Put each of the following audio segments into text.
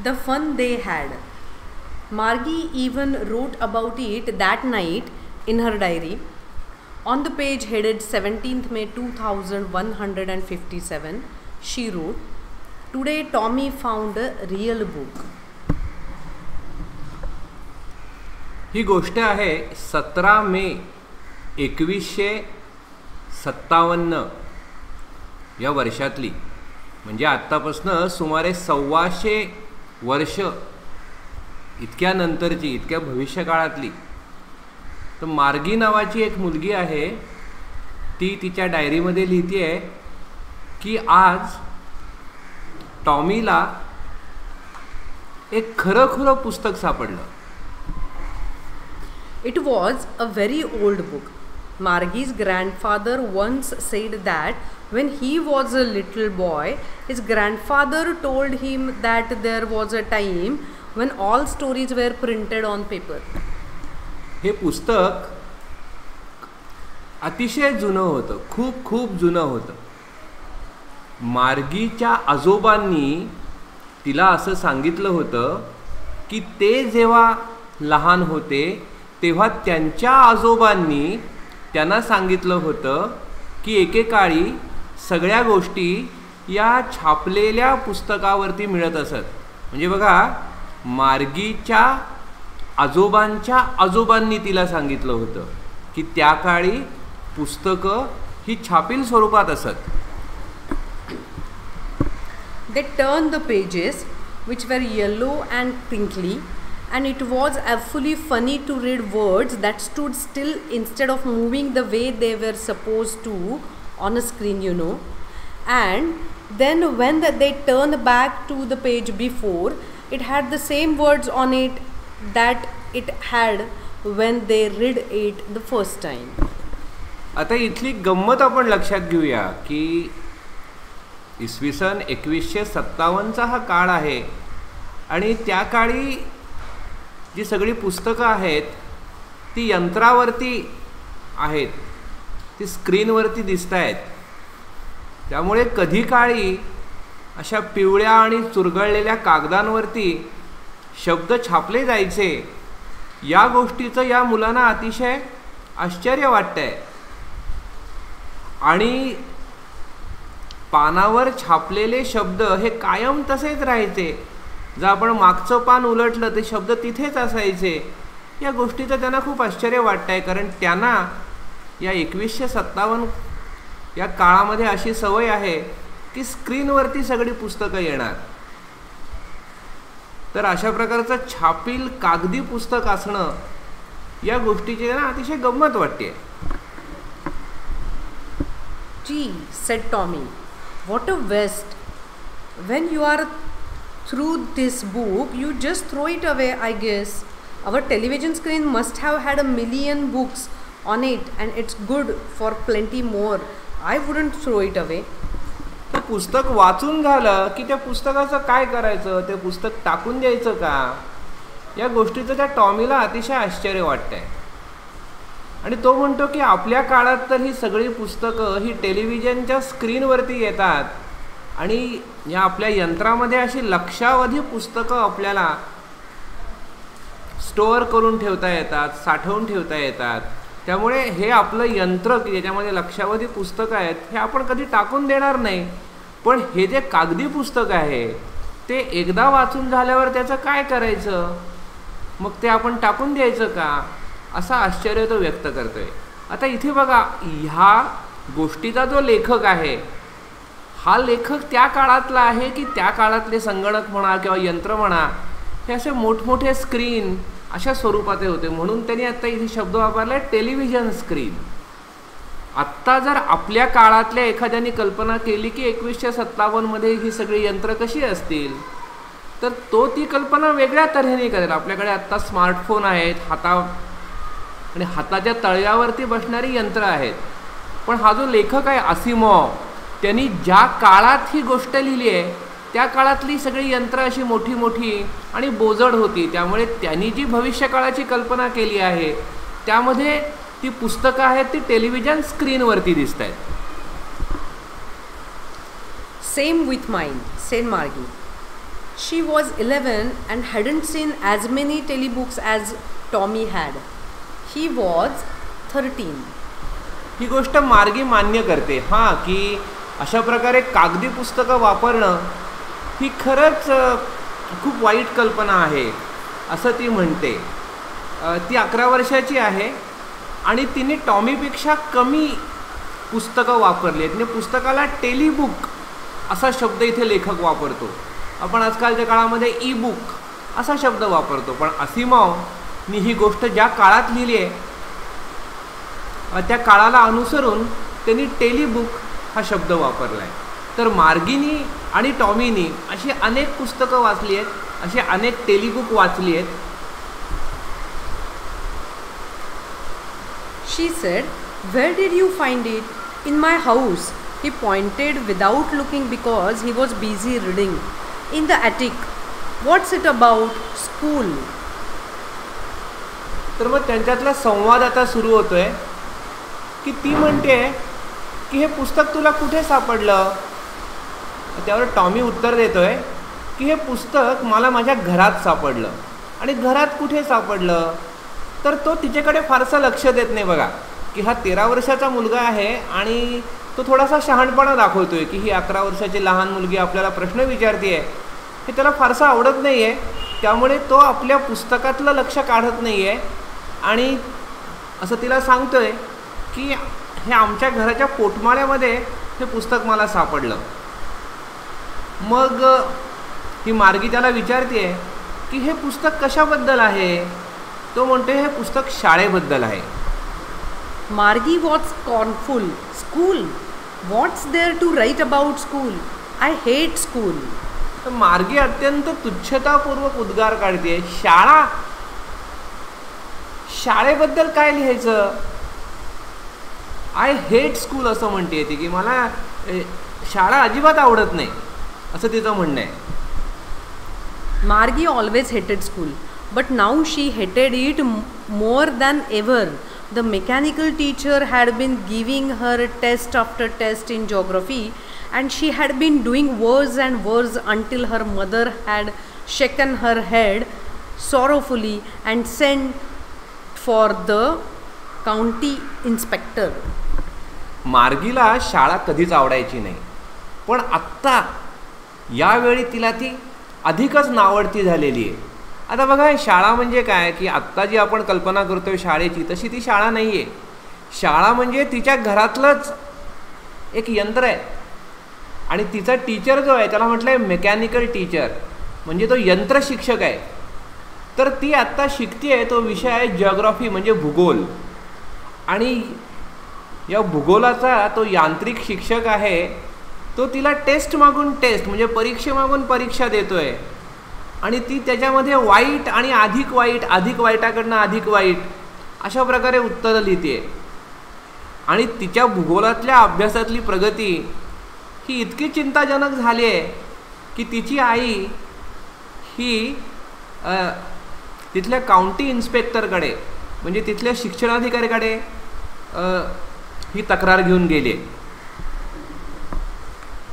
The fun they had. Margie even wrote about it that night in her diary. On the page headed 17th May 2157, she wrote, "Today Tommy found a real book." ही गोष्ट आहे 17 मे 1957 या वर्षातली. म्हणजे आत्तापासून सुमारे 125 वर्ष इतक्या नंतरची, इतक्या भविष्यकाळातली. तर मार्गी नावाची एक मुलगी आहे, ती तिच्या डायरीमध्ये लिहिते आहे की आज टॉमीला एक खरं पुस्तक सापडलं. It was a very old book. Margie's grandfather once said that when he was a little boy, his grandfather told him that there was a time when all stories were printed on paper. हे पुस्तक अतिशय जुनं होतं, खूप जुनं होतं. मार्गीच्या आजोबांनी तिला असं सांगितलं होतं की ते जेव्हा लहान होते तेव्हा त्यांच्या आजोबांनी त्यांना सांगितलं होतं की एकेकाळी सगळ्या गोष्टी या छापलेल्या पुस्तकावरती मिळत असत. म्हणजे बघा, मार्गीच्या आजोबांच्या आजोबांनी तिला सांगितलं होतं की त्या काळी पुस्तकं ही छापील स्वरूपात असत. They turned the pages, which were yellow and crinkly, and it was awfully funny to read words that stood still instead of moving the way they were supposed to on a screen, you know. And then when they turned back to the page before, it had the same words on it that it had when they read it the first time. आता इथली गंमत आपण लक्षात घेऊया की इसवी सन 1957चा हा काळ आहे आणि त्या काळी जी सगळी पुस्तकं आहेत ती यंत्रावरती आहेत, ती स्क्रीनवरती दिसत आहेत. त्यामुळे कधी काळी अशा पिवळ्या आणि चुरगळलेल्या कागदांवरती शब्द छापले जायचे. या गोष्टीचं या मुलांना अतिशय आश्चर्य वाटतंय. आणि पानावर छापलेले शब्द हे कायम तसेच राहायचे. जर आपण मागचं पान उलटलं ते शब्द तिथेच असायचे. या गोष्टीचं त्यांना खूप आश्चर्य वाटतंय, कारण त्यांना या 1957 या काळामध्ये अशी सवय आहे की स्क्रीनवरती सगळी पुस्तकं येणार. तर अशा प्रकारचं छापील कागदी पुस्तक असणं या गोष्टीची त्यांना अतिशय गंमत वाटते. "Gee," said Tommy, "what a waste. When you are through this book, you just throw it away, I guess. Our television screen must have had a million books on it and it's good for plenty more. I wouldn't throw it away." ते पुस्तक वाचून झालं की त्या पुस्तकाचं काय करायचं, ते पुस्तक टाकून द्यायचं का, या गोष्टीचं त्या टॉमीला अतिशय आश्चर्य वाटतंय. आणि तो म्हणतो की आपल्या काळात तर ही सगळी पुस्तकं ही टेलिव्हिजनच्या स्क्रीनवरती येतात आणि या आपल्या यंत्रामध्ये अशी लक्षावधी पुस्तकं आपल्याला स्टोअर करून ठेवता येतात, साठवून ठेवता येतात. त्यामुळे हे आपलं यंत्र की ज्याच्यामध्ये लक्षावधी पुस्तकं आहेत हे आपण कधी टाकून देणार नाही. पण हे जे कागदी पुस्तक आहे ते एकदा वाचून झाल्यावर त्याचं काय करायचं, मग ते आपण टाकून द्यायचं का, असा आश्चर्य तो व्यक्त करतोय. आता इथे बघा, ह्या गोष्टीचा जो लेखक आहे हा लेखक त्या काळातला आहे की त्या काळातले संगणक म्हणा किंवा यंत्र म्हणा हे असे मोठमोठे स्क्रीन अशा स्वरूपाचे होते. म्हणून त्यांनी आता इथे शब्द वापरला टेलिव्हिजन स्क्रीन. आत्ता जर आपल्या काळातल्या एखाद्याने कल्पना केली की 1957 ही सगळी यंत्र कशी असतील, तर तो ती कल्पना वेगळ्या तऱ्हेने करेल. आपल्याकडे आत्ता स्मार्टफोन आहेत, आणि हाताच्या तळव्यावरती बसणारी यंत्र आहेत. पण हा जो लेखक आहे असिमॉव, त्यांनी ज्या काळात ही गोष्ट लिहिली आहे त्या काळातली सगळी यंत्र अशी मोठी मोठी आणि बोजड होती. त्यामुळे त्यांनी जी भविष्यकाळाची कल्पना केली आहे त्यामध्ये ती पुस्तकं आहेत ती टेलिव्हिजन स्क्रीनवरती दिसत आहेत. "Same with mine," said Margie. She was 11 and hadn't seen as many telebooks as Tommy had. He was 13. ही गोष्ट मार्गी मान्य करते हां की अशा प्रकारे कागदी पुस्तकं वापरणं ही खरंच खूप वाईट कल्पना आहे असं ती म्हणते. ती 11 वर्षाची आहे आणि तिने टॉमीपेक्षा कमी पुस्तकं वापरली आहेत. म्हणजे पुस्तकाला टेलीबुक असा शब्द इथे लेखक वापरतो. आपण आजकालच्या काळामध्ये ई बुक असा शब्द वापरतो, पण असिमॉवनी ही गोष्ट ज्या काळात लिहिली आहे त्या काळाला अनुसरून त्यांनी टेलीबुक हा शब्द वापरला आहे. तर मार्गीनी आणि टॉमीनी अशी अनेक पुस्तकं वाचली आहेत, अशी अनेक टेलीबुक वाचली आहेत. She said, "Where did you find it?" "In my house." He pointed without looking because he was busy reading. "In the attic." "What's it about?" "School." तर मग त्यांच्यातला संवाद आता सुरू होतोय की ती म्हणते की हे पुस्तक तुला कुठे सापडलं. त्यावर टॉमी उत्तर देतोय की हे पुस्तक मला माझ्या घरात सापडलं. आणि घरात कुठे सापडलं तर तो तिच्याकडे फारसं लक्ष देत नाही. बघा की हा 13 वर्षाचा मुलगा आहे आणि तो थोडासा शहाणपणा दाखवतोय की ही 11 वर्षाची लहान मुलगी आपल्याला प्रश्न विचारते आहे, हे त्याला फारसं आवडत नाही आहे. त्यामुळे तो आपल्या पुस्तकातलं लक्ष काढत नाही आहे आणि असं तिला सांगतोय की हे आमच्या घराच्या पोटमाळ्यामध्ये हे पुस्तक मला सापडलं. मग ही मार्गी त्याला विचारते की हे पुस्तक कशाबद्दल आहे. तो म्हणतो हे पुस्तक शाळेबद्दल आहे. Margie was scornful. "School? What's there to write about school? I hate school." तर मार्गी अत्यंत तुच्छतापूर्वक उद्गार काढते. शाळा, शाळेबद्दल काय लिहायचं. आय हेट स्कूल असं म्हणते ती की मला शाळा अजिबात आवडत नाही असं तिचं म्हणणं आहे. Margie always hated school, but now she hated it more than ever. The mechanical teacher had been giving her test after test in geography, and she had been doing worse and worse until her mother had shaken her head sorrowfully and sent for the county inspector. मार्गीला शाळा कधीच आवडायची नाही, पण आत्ता यावेळी तिला ती अधिकच नावडती झालेली आहे. आता बघा शाळा म्हणजे काय की आत्ता जी आपण कल्पना करतोय शाळेची तशी ती शाळा नाही आहे. शाळा म्हणजे तिच्या घरातलंच एक यंत्र आहे आणि तिचा टीचर जो आहे त्याला म्हटलं आहे मेकॅनिकल टीचर, म्हणजे तो यंत्र शिक्षक आहे. तर ती आत्ता शिकते आहे तो विषय आहे जिओग्राफी म्हणजे भूगोल. आणि या भूगोलाचा तो यांत्रिक शिक्षक आहे तो तिला टेस्ट मागून टेस्ट म्हणजे परीक्षेमागून परीक्षा देतोय आणि ती त्याच्यामध्ये वाईट आणि अधिक वाईट, अधिक वाईटाकडनं अधिक वाईट अशा प्रकारे उत्तरं लिहिते. आणि तिच्या भूगोलातल्या अभ्यासातली प्रगती ही इतकी चिंताजनक झाली आहे की तिची आई ही तिथल्या काउंटी इन्स्पेक्टरकडे म्हणजे तिथल्या शिक्षणाधिकाऱ्याकडे ही तक्रार घेऊन गेली.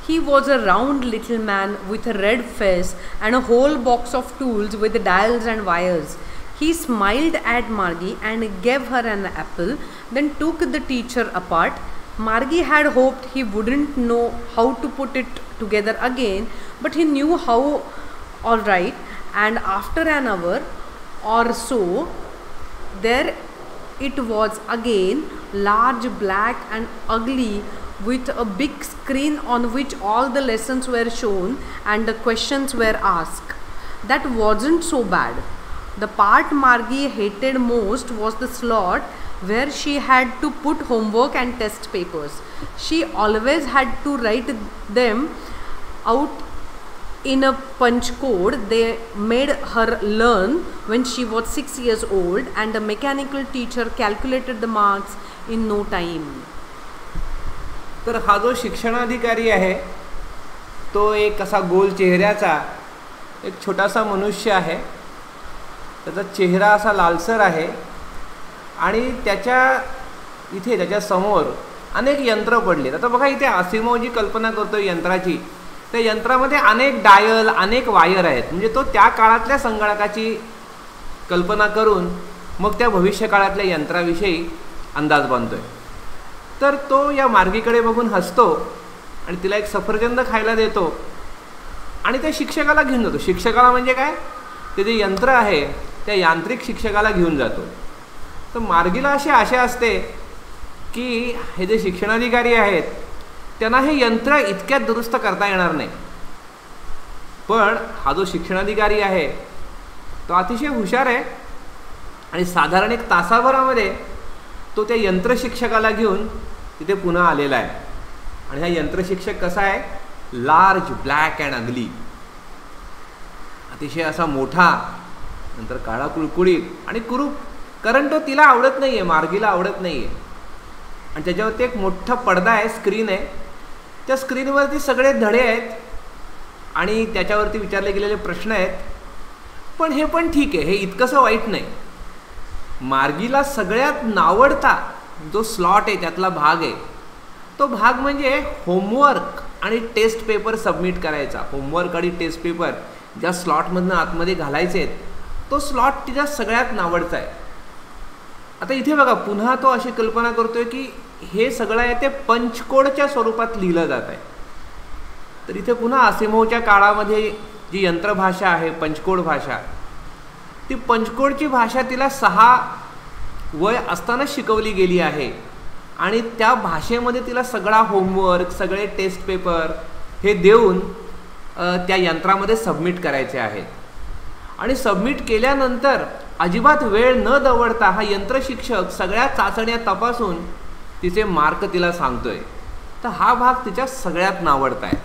He was a round little man with a red face and a whole box of tools with dials and wires. He smiled at Margie and gave her an apple, then took the teacher apart. Margie had hoped he wouldn't know how to put it together again, but he knew how all right. And after an hour or so, there it was again, large, black and ugly, with a big screen on which all the lessons were shown and the questions were asked. That wasn't so bad. The part Margie hated most was the slot where she had to put homework and test papers. She always had to write them out in a punch code they made her learn when she was 6 years old, and the mechanical teacher calculated the marks in no time. तर हा जो शिक्षणाधिकारी आहे तो एक असा गोल चेहऱ्याचा एक छोटासा मनुष्य आहे. त्याचा चेहरा असा लालसर आहे आणि त्याच्या इथे त्याच्या समोर अनेक यंत्र पडलेत. आता बघा इथे असिमोव जी कल्पना करतो यंत्राची त्या यंत्रामध्ये अनेक डायल, अनेक वायर आहेत. म्हणजे तो त्या काळातल्या संगणकाची कल्पना करून मग त्या भविष्यकाळातल्या यंत्राविषयी अंदाज बांधतोय. तर तो या मार्गीकडे बघून हसतो आणि तिला एक सफरचंद खायला देतो आणि त्या शिक्षकाला घेऊन जातो. शिक्षकाला म्हणजे काय, ते जे यंत्र आहे त्या यांत्रिक शिक्षकाला घेऊन जातो. तर मार्गीला अशी आशा असते की हे जे शिक्षणाधिकारी आहेत त्यांना हे यंत्र इतक्यात दुरुस्त करता येणार नाही. पण हा जो शिक्षणाधिकारी आहे तो अतिशय हुशार आहे आणि साधारण 1 तासाभरामध्ये तो त्या यंत्रशिक्षकाला घेऊन तिथे पुन्हा आलेला आहे. आणि हा यंत्रशिक्षक कसा आहे, लार्ज, ब्लॅक अँड अगली, अतिशय असा मोठा, नंतर काळा कुळकुळीत आणि कुरूप. कारण तो तिला आवडत नाही आहे, मार्गीला आवडत नाही आहे. आणि त्याच्यावरती एक मोठा पडदा आहे, स्क्रीन आहे. त्या स्क्रीनवरती सगळे धडे आहेत आणि त्याच्यावरती विचारले गेलेले प्रश्न आहेत. पण हे पण ठीक आहे, हे इतकंसं वाईट नाही. मार्गीला सगळ्यात नावडता जो स्लॉट आहे त्यातला भाग आहे तो भाग म्हणजे होमवर्क आणि टेस्ट पेपर सबमिट करायचा. होमवर्क आणि टेस्ट पेपर ज्या स्लॉटमधनं आतमध्ये घालायचे आहेत तो स्लॉट तिच्या सगळ्यात नावडता आहे. आता इथे बघा, पुन्हा तो अशी कल्पना करतोय की हे सगळं आहे ते पंचकोडच्या स्वरूपात लिहिलं जात आहे. तर इथे पुन्हा असिमोवच्या काळामध्ये जी यंत्रभाषा आहे, पंचकोड भाषा, ती पंचकोडची भाषा तिला 6 वय असताना शिकवली गेली आहे. आणि त्या भाषेमध्ये तिला सगळा होमवर्क, सगळे टेस्ट पेपर हे देऊन त्या यंत्रामध्ये सबमिट करायचे आहेत. आणि सबमिट केल्यानंतर अजिबात वेळ न दवडता हा यंत्रशिक्षक सगळ्या चाचण्या तपासून तिचे मार्क तिला सांगतोय. तर हा भाग तिच्या सगळ्यात नावडता आहे.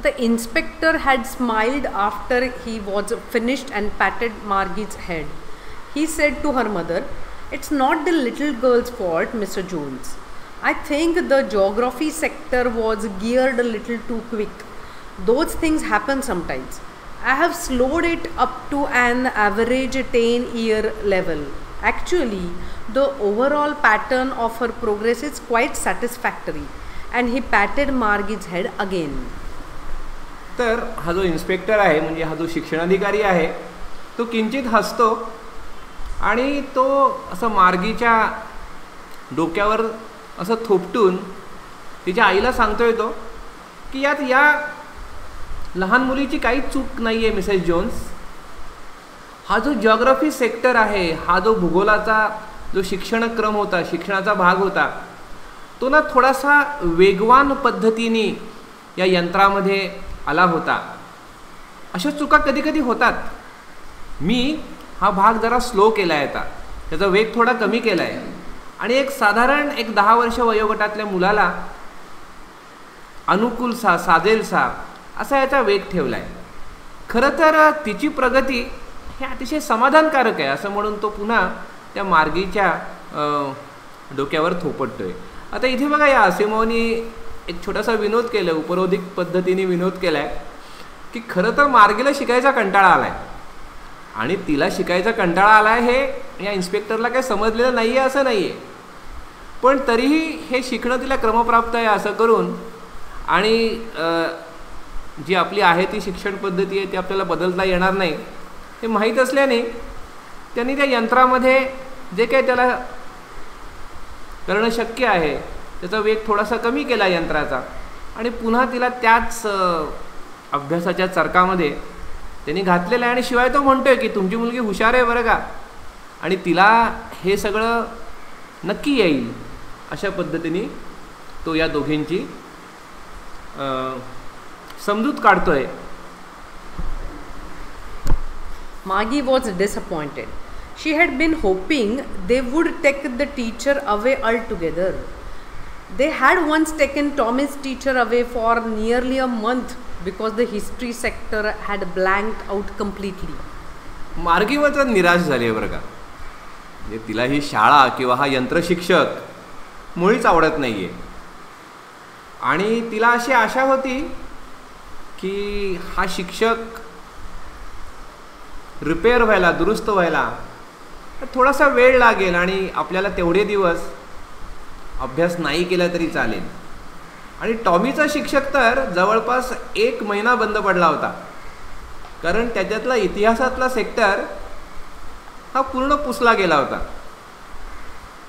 The inspector had smiled after he was finished and patted Margie's head. He said to her mother, "It's not the little girl's fault, Mr. Jones. I think the geography sector was geared a little too quick. Those things happen sometimes. I have slowed it up to an average 10-year level. Actually, the overall pattern of her progress is quite satisfactory." And he patted Margie's head again. तर हा जो inspector आहे, म्हणजे हा जो शिक्षणाधिकारी आहे, तो किंचित हसतो आणि तो असं मार्गीच्या डोक्यावर असं थोपटून तिच्या आईला सांगतोय तो की यात या लहान मुलीची काही चूक नाही आहे मिसेस जोन्स. हा जो जिओग्राफी सेक्टर आहे, हा जो भूगोलाचा जो शिक्षणक्रम होता, शिक्षणाचा भाग होता, तो ना थोडासा वेगवान पद्धतीने या यंत्रामध्ये आला होता. अशा चुका कधी कधी होतात. मी हा भाग जरा स्लो केला आहे, आता त्याचा वेग थोडा कमी केला आहे आणि एक साधारण 10 वर्ष वयोगटातल्या मुलाला अनुकूलसा, साजेलसा असा याचा वेग ठेवला आहे. खरं तर तिची प्रगती हे अतिशय समाधानकारक आहे असं म्हणून तो पुन्हा त्या मार्गीच्या डोक्यावर थोपटतोय. आता इथे बघा, या असिमोवनी एक छोटासा विनोद केला, उपरोधिक पद्धतीने विनोद केला आहे की खरं तर मार्गीला शिकायचा कंटाळा आला आहे आणि तिला शिकायचा कंटाळा आला आहे हे या इन्स्पेक्टरला काही समजलेलं नाही आहे असं नाही आहे. पण तरीही हे शिकणं तिला क्रमप्राप्त आहे असं करून आणि जी आपली आहे ती शिक्षण पद्धती आहे ती आपल्याला बदलता येणार नाही हे माहीत असल्याने त्यांनी त्या यंत्रामध्ये जे काही त्याला करणं शक्य आहे त्याचा वेग थोडासा कमी केला यंत्राचा आणि पुन्हा तिला त्याच अभ्यासाच्या चरकामध्ये त्यांनी घातलेलं आहे. आणि शिवाय तो म्हणतोय की तुमची मुलगी हुशार आहे बरं का, आणि तिला हे सगळं नक्की येईल. अशा पद्धतीने तो या दोघींची समजूत काढतोय. Margie was disappointed. She had been hoping they would take the teacher away altogether. They had once taken Tommy's teacher away for nearly a month because the history sector had blanked out completely. मार्गी मात्र निराश झाली आहे बरं का. म्हणजे तिला ही शाळा किंवा हा यंत्रशिक्षक मुळीच आवडत नाही आहे आणि तिला अशी आशा होती की हा शिक्षक रिपेअर व्हायला, दुरुस्त व्हायला थोडासा वेळ लागेल आणि आपल्याला तेवढे दिवस अभ्यास नाही केला तरी चालेल. आणि टॉमीचा शिक्षक तर जवळपास 1 महिना बंद पडला होता, कारण त्याच्यातला इतिहासातला सेक्टर हा पूर्ण पुसला गेला होता.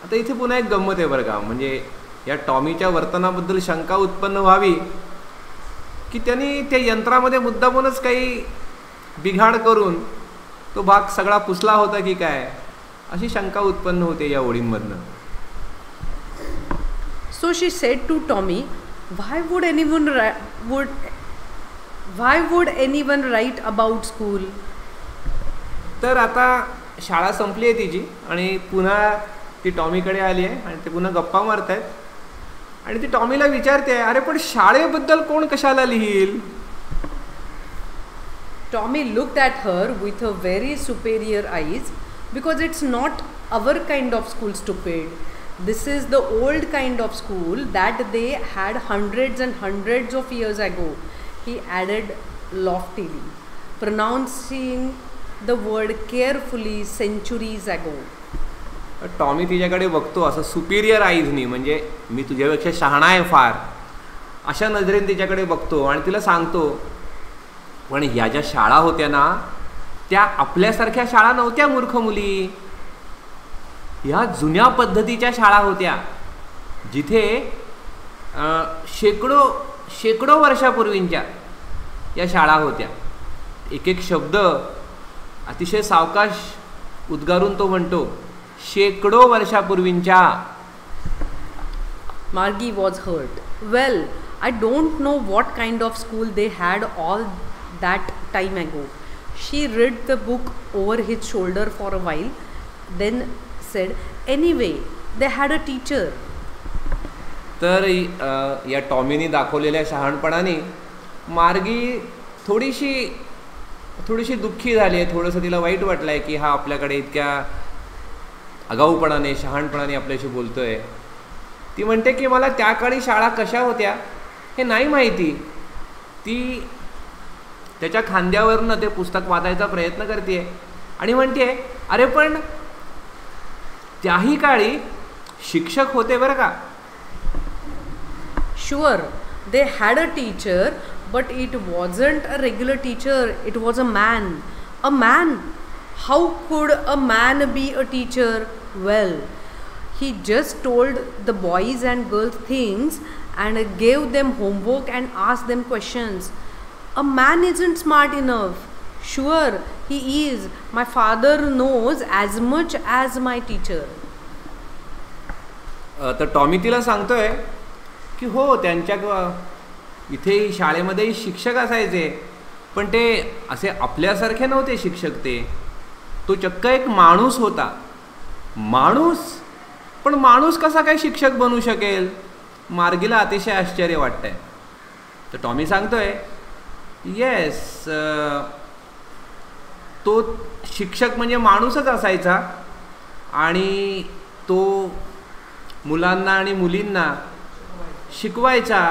आता इथे पुन्हा एक गंमत आहे बरं का, म्हणजे या टॉमीच्या वर्तनाबद्दल शंका उत्पन्न व्हावी की त्यांनी त्या यंत्रामध्ये मुद्दामूनच काही बिघाड करून तो भाग सगळा पुसला होता की काय, अशी शंका उत्पन्न होते या ओळींमधनं. So she said to Tommy, why would anyone write about school? तर आता शाळा संपली आहे तिची आणि पुन्हा ती टॉमीकडे आली आहे आणि ते पुन्हा गप्पा मारत आहेत आणि ती टॉमीला विचारते, अरे पण शाळेबद्दल कोण कशाला लिहील? Tommy looked at her with her very superior eyes, because it's not our kind of school, stupid. This is the old kind of school that they had hundreds and hundreds of years ago, he added loftily, pronouncing the word carefully, centuries ago. Tommy तिच्याकडे बघतो असं Superior आईजनी, म्हणजे मी तुझ्यापेक्षा शहाणा आहे फार, अशा नजरेने तिच्याकडे बघतो आणि तिला सांगतो, पण ह्या ज्या शाळा होत्या ना त्या आपल्यासारख्या शाळा नव्हत्या मूर्ख मुली. ह्या जुन्या पद्धतीच्या शाळा होत्या जिथे शेकडो वर्षापूर्वींच्या या शाळा होत्या. एक एक शब्द अतिशय सावकाश उद्गारून तो म्हणतो, शेकडो वर्षापूर्वींच्या. Margie was hurt. Well, I don't know what kind of school they had all that time ago. She read the book over his shoulder for a while, then said, anyway, they had a teacher. तर या टॉमीनी दाखवलेल्या शहाणपणाने मार्गी थोडीशी दुःखी झाली आहे. थोडंसं तिला वाईट वाटलं आहे की हा आपल्याकडे इतक्या आगाऊपणाने शहाणपणाने आपल्याशी बोलतोय. ती म्हणते की मला त्या काळी शाळा कशा होत्या हे नाही माहिती. ती त्याच्या खांद्यावरनं ते पुस्तक वाचायचा प्रयत्न करते आणि म्हणते, अरे पण त्याही काळी शिक्षक होते बरं का. Sure, they had a teacher, but it wasn't a regular teacher, it was a man. A man? How could a man be a teacher? Well, he just told the boys and girls things and gave them homework and asked them questions. A man isn't smart enough. Sure, he is. My father knows as much as my teacher. तर Tommy तिला सांगतोय की हो, त्यांच्या इथे शाळेमध्ये शिक्षक असायचे, पण ते असे आपल्यासारखे नव्हते शिक्षक. तो चक्क एक माणूस होता. माणूस? पण माणूस कसा काय शिक्षक बनू शकेल? मार्गीला अतिशय आश्चर्य वाटतंय. तर टॉमी सांगतोय, येस, तो शिक्षक म्हणजे माणूसच असायचा आणि तो मुलांना आणि मुलींना शिकवायचा,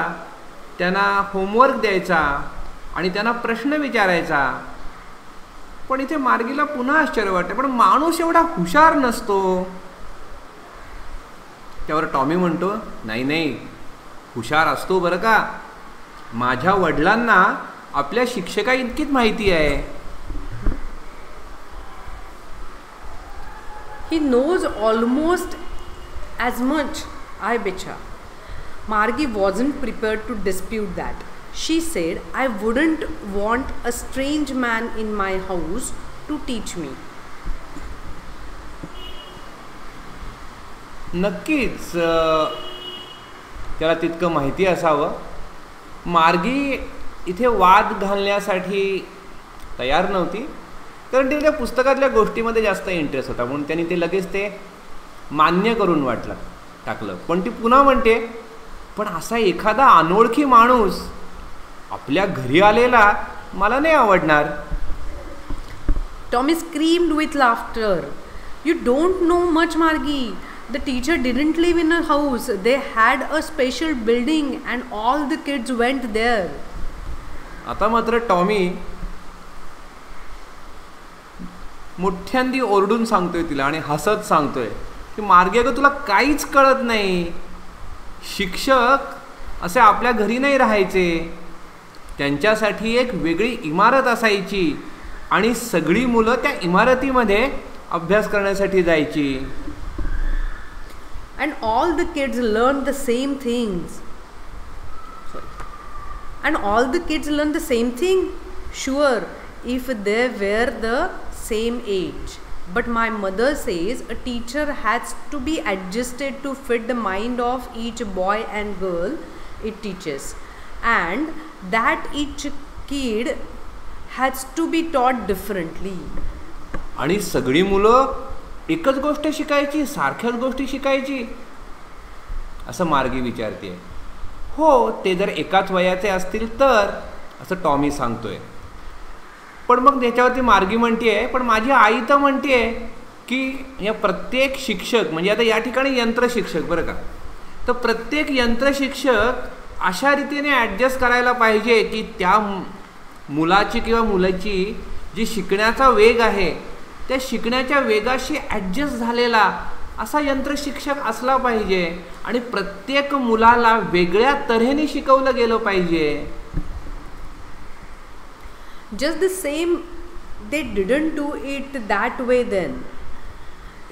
त्यांना होमवर्क द्यायचा आणि त्यांना प्रश्न विचारायचा. पण इथे मार्गीला पुन्हा आश्चर्य वाटते, पण माणूस एवढा हुशार नसतो. त्यावर टॉमी म्हणतो, नाही, हुशार असतो बरं का. माझ्या वडिलांना आपल्या शिक्षका इतकीच माहिती आहे. He knows almost as much, I betcha. Margie wasn't prepared to dispute that. She said, I wouldn't want a strange man in my house to teach me. नक्कीच त्याला तितकं माहिती असावं. मार्गी इथे वाद घालण्यासाठी तयार नव्हती, कारण तिला त्या पुस्तकातल्या गोष्टीमध्ये जास्त इंटरेस्ट होता, म्हणून त्यांनी ते लगेच ते मान्य करून टाकलं. पण ती पुन्हा म्हणते, पण असा एखादा अनोळखी माणूस आपल्या घरी आलेला मला नाही आवडणार. Tommy screamed with laughter. You don't know much, Margie. The teacher didn't live in a house. They had a special building and all the kids went there. आता मात्र टॉमी मोठ्यांदी ओरडून सांगतोय तिला आणि हसत सांगतोय की मार्गी, अगं तुला काहीच कळत नाही. शिक्षक असे आपल्या घरी नाही राहायचे. त्यांच्यासाठी एक वेगळी इमारत असायची आणि सगळी मुलं त्या इमारतीमध्ये अभ्यास करण्यासाठी जायची. And all the kids learned the same things. And all the kids learned the same thing? Sure, if they were the same age. But my mother says a teacher has to be adjusted to fit the mind of each boy and girl it teaches. And that each kid has to be taught differently. आणि सगळी मुलं एकच गोष्ट शिकायची, सारख्याच गोष्टी शिकायची, असं मार्गी विचारते. हो, ते जर एकाच वयाचे असतील तर, असं टॉमी सांगतोय. पण मग त्याच्यावरती मार्गी म्हणते, पण माझी आई तर म्हणते की या प्रत्येक शिक्षक, म्हणजे आता या ठिकाणी यंत्र शिक्षक बरं का, तर प्रत्येक यंत्र शिक्षक अशा रीतीने ॲडजस्ट करायला पाहिजे की त्या मुलाची किंवा मुलाची जी शिकण्याचा वेग आहे त्या शिकण्याच्या वेगाशी ॲडजस्ट झालेला असा यंत्रशिक्षक असला पाहिजे आणि प्रत्येक मुलाला वेगळ्या तऱ्हेने शिकवलं गेलं पाहिजे. Just the same, they didn't do it that way then.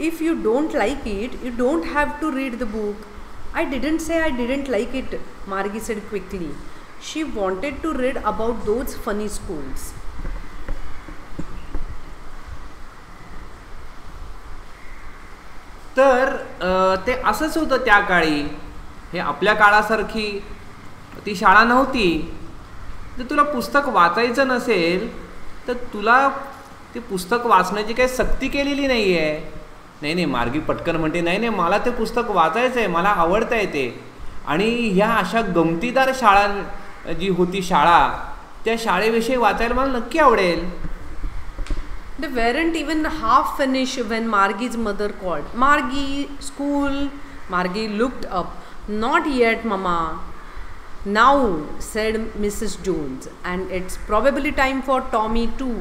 If you don't like it, you don't have to read the book. I didn't say I didn't like it, Margie said quickly. She wanted to read about those funny schools. तर ते असंच होतं त्या काळी. हे आपल्या काळासारखी ती शाळा नव्हती. जर तुला पुस्तक वाचायचं नसेल तर तुला ते पुस्तक वाचण्याची काही सक्ती केलेली नाही आहे. नाही मार्गी पटकन म्हणते, नाही मला ते पुस्तक वाचायचं आहे, मला आवडतं आहे ते. आणि ह्या अशा गमतीदार शाळा जी होती शाळा, त्या शाळेविषयी वाचायला मला नक्की आवडेल. They weren't even half finished when Margie's mother called. Margie, school. Margie looked up. Not yet, Mama. Now, said Mrs. Jones, and it's probably time for Tommy too.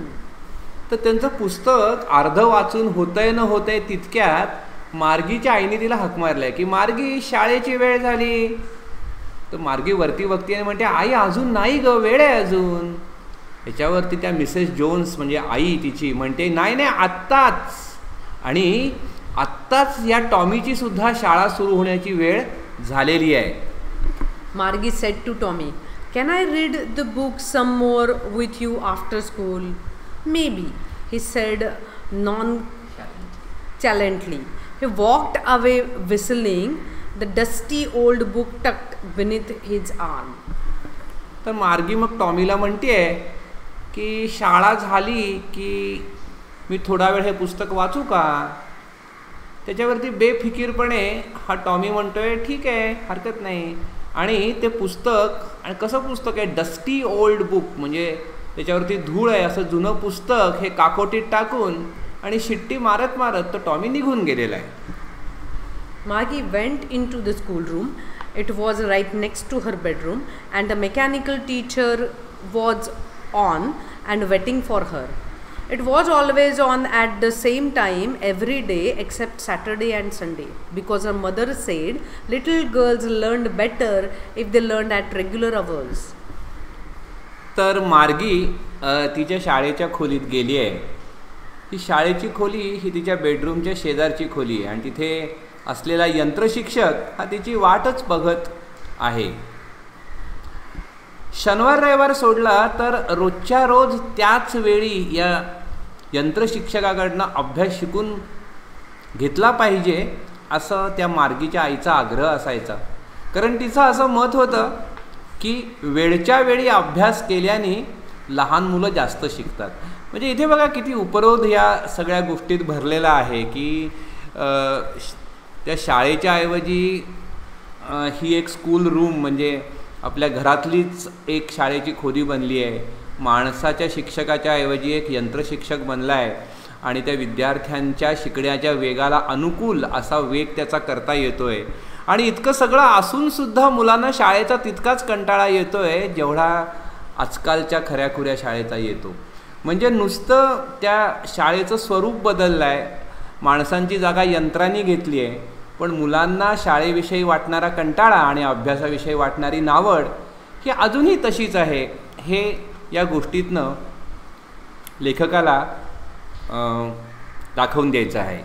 तर त्यांचं पुस्तक अर्ध वाचून होतंय न होतंय तितक्यात मार्गीच्या आईने तिला हाक मारलाय की मार्गी, शाळेची वेळ झाली. तर मार्गी वरती बघते आणि म्हणते, आई अजून नाही ग, वेळ आहे अजून. ह्याच्यावरती त्या मिसेस जोन्स म्हणजे आई तिची म्हणते, नाही आत्ताच, आणि आत्ताच या टॉमीची सुद्धा शाळा सुरू होण्याची वेळ झालेली आहे. Margie said to Tommy, can I read the book some more with you after school? Maybe, he said nonchalantly. He walked away whistling, the dusty old book tucked beneath his arm. तर मार्गी मग टॉमीला म्हणते की शाळा झाली की मी थोडा वेळ हे पुस्तक वाचू का. त्याच्यावरती बेफिकीरपणे हा टॉमी म्हणतोय, ठीक आहे, हरकत नाही. आणि ते पुस्तक, आणि कसं पुस्तक आहे, डस्टी ओल्ड बुक, म्हणजे त्याच्यावरती धूळ आहे असं जुनं पुस्तक, हे काकोटीत टाकून आणि शिट्टी मारत मारत तो टॉमी निघून गेलेला आहे. Margie went into the schoolroom. It was right next to her bedroom, and the mechanical teacher was on and waiting for her. It was always on at the same time every day except Saturday and Sunday, because her mother said little girls learned better if they learned at regular hours. तर मार्गी तिच्या शाळेच्या खोलीत गेली आहे. ही शाळेची खोली ही तिच्या बेडरूमच्या शेजारची खोली आहे आणि तिथे असलेला यंत्रशिक्षक हा तिची वाटच बघत आहे. शनिवार रविवार सोडला तर रोजच्या रोज त्याच वेळी या यंत्रशिक्षकाकडनं अभ्यास शिकून घेतला पाहिजे असं त्या मार्गीच्या आईचा आग्रह असायचा. कारण तिचं असं मत होतं की वेळच्या वेळी अभ्यास केल्याने लहान मुलं जास्त शिकतात. म्हणजे इथे बघा किती उपरोध या सगळ्या गोष्टीत भरलेला आहे की त्या शाळेच्या ऐवजी ही एक स्कूल रूम, म्हणजे आपल्या घरातलीच एक शाळेची खोली बनली आहे. माणसाच्या शिक्षकाच्या ऐवजी एक यंत्रशिक्षक बनला आहे आणि त्या विद्यार्थ्यांच्या शिकण्याच्या वेगाला अनुकूल असा वेग त्याचा करता येतो आहे. आणि इतकं सगळं असूनसुद्धा मुलांना शाळेचा तितकाच कंटाळा येतो आहे जेवढा आजकालच्या खऱ्याखुऱ्या शाळेचा येतो. म्हणजे नुसतं त्या शाळेचं स्वरूप बदललं आहे, माणसांची जागा यंत्रांनी घेतली आहे पण मुलांना शाळेविषयी वाटणारा कंटाळा आणि अभ्यासाविषयी वाटणारी नावड ही अजूनही तशीच आहे, हे या गोष्टीतनं लेखकाला दाखवून द्यायचं आहे.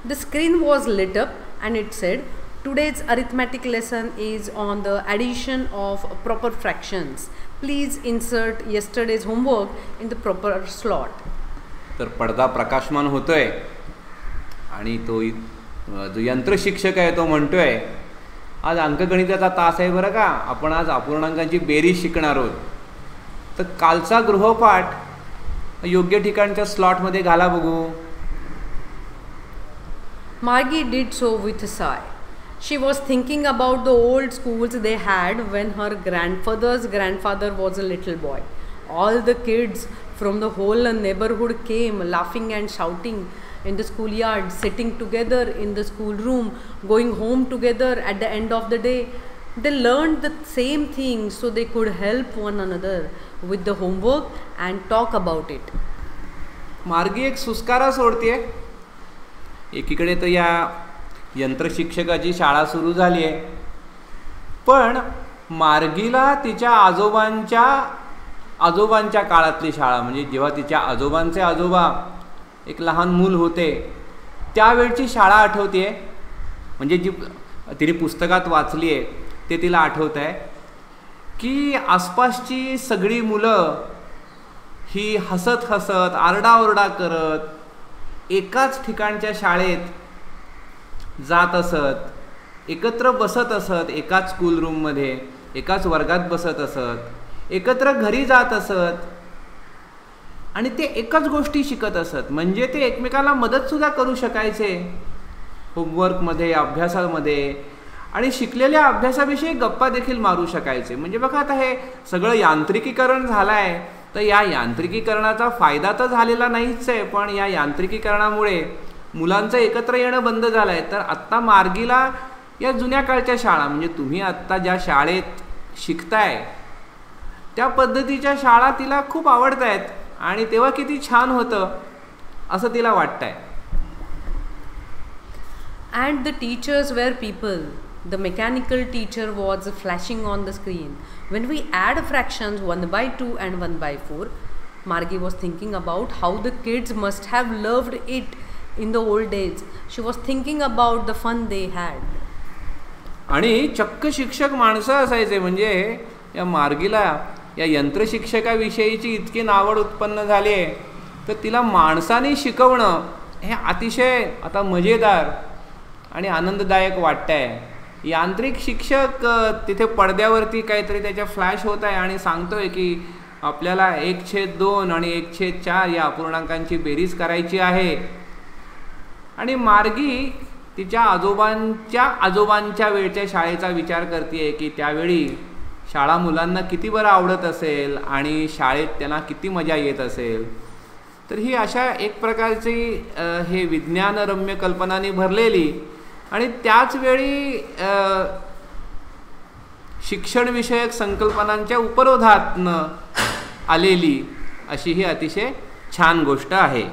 The screen was lit up and it said, "Today's arithmetic lesson is on the addition of proper fractions. Please insert yesterday's homework in the proper slot." तर पडदा प्रकाशमान होतोय आणि तो जो यंत्रशिक्षक आहे तो म्हणतोय, आज अंकगणिताचा तास आहे बरं का, आपण आज अपूर्णांकांची बेरीज शिकणार आहोत, तर कालचा गृहपाठ योग्य ठिकाणच्या स्लॉटमध्ये घाला बघू. Margie did so with a sigh. She was thinking about the old schools they had when her grandfather's grandfather was a little boy. All the kids from the whole neighborhood came laughing and shouting in the schoolyard, sitting together in the schoolroom, going home together at the end of the day. They learned the same thing so they could help one another with the homework and talk about it. मार्गी एक सुस्कारा सोडते. एकीकडे तर या यंत्रशिक्षकाची शाळा सुरू झाली आहे, पण मार्गीला तिच्या आजोबांच्या काळातली शाळा, म्हणजे जेव्हा तिच्या आजोबांचे आजोबा एक लहान मूल होते त्यावेळची शाळा आठवते. म्हणजे जी तिने पुस्तकात वाचली आहे ते तिला आठवत आहे की आसपासची सगळी मुलं ही हसत हसत आरडाओरडा करत एकाच ठिकाणच्या शाळेत जात असत, एकत्र बसत असत, एकाच स्कूल रूममध्ये एकाच वर्गात बसत असत, एकत्र घरी जात असत आणि ते एकाच गोष्टी शिकत असत. म्हणजे ते एकमेकाला मदतसुद्धा करू शकायचे होमवर्कमध्ये, अभ्यासामध्ये, आणि शिकलेल्या अभ्यासाविषयी गप्पा देखील मारू शकायचे. म्हणजे बघा आता हे सगळं यांत्रिकीकरण झालं आहे, तर या यांत्रिकीकरणाचा फायदा तर झालेला नाहीच आहे, पण या यांत्रिकीकरणामुळे मुलांचं एकत्र येणं बंद झालं आहे. तर आत्ता मार्गीला या जुन्या काळच्या शाळा, म्हणजे तुम्ही आत्ता ज्या शाळेत शिकताय त्या पद्धतीच्या शाळा तिला खूप आवडत आहेत आणि तेव्हा किती छान होतं असं तिला वाटतंय. And the teachers were people. The mechanical teacher was flashing on the screen. When we add fractions 1/2 and 1/4, Margie was thinking about how the kids must have loved it in the old days. She was thinking about the fun they had. आणि चक्क शिक्षक माणसं असायचे. म्हणजे या मार्गीला या यंत्रशिक्षकाविषयीची इतकी नावड उत्पन्न झाली आहे, तर तिला माणसाने शिकवणं हे अतिशय आता मजेदार आणि आनंददायक वाटतंय. यांत्रिक शिक्षक तिथे पडद्यावरती काहीतरी त्याच्या फ्लॅश होत आहे आणि सांगतोय की आपल्याला 1/2 आणि 1/4 या अपूर्णांकांची बेरीज करायची आहे. आणि मार्गी तिच्या आजोबांच्या वेळच्या शाळेचा विचार करते की त्यावेळी शाळा मुलांना किती बरं आवडत असेल आणि शाळेत त्यांना किती मजा येत असेल. तर ही अशा एक प्रकारची हे विज्ञानरम्य कल्पनांनी भरलेली आणि त्याच वेळी शिक्षणविषयक संकल्पनांच्या उपरोधातनं आलेली अशी ही अतिशय छान गोष्ट आहे.